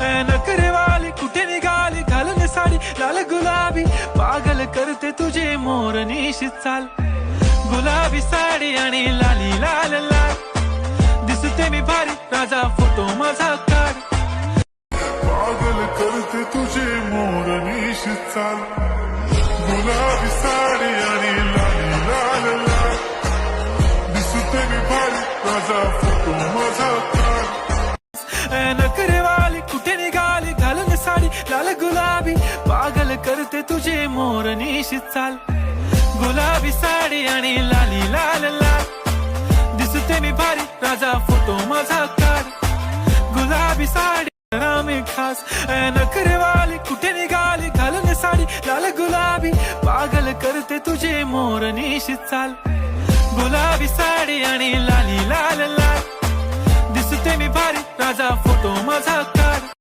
नखरेवाली कुठे निघाली घालून साडी लाल गुलाबी पागल करते तुझे मोर निशित चाल गुलाबी साडी आणि लाली लाल लाल दिसते मी भारी राजा फोटो माझा काढ पागल करते तुझे मोर निशित चाल गुलाबी साडी आणि लाली लाल लाल दिसते मी भारी राजा फोटो माझा काढ नखरेवाली कुठे निघाली घालून साडी लाल गुलाबी पागल करते तुझे मोर निशित चाल गुलाबी साडी आणि लाली लाल लाल दिसते मी भारी राजा फोटो माझा काढ गुलाबी साडी रामे खास नखरेवाली कुठे निघाली घालून साडी लाल गुलाबी पागल करते तुझे मोर निशित चाल गुलाबी साडी आणि लाली लाल लाल दिसते मी भारी राजा फोटो माझा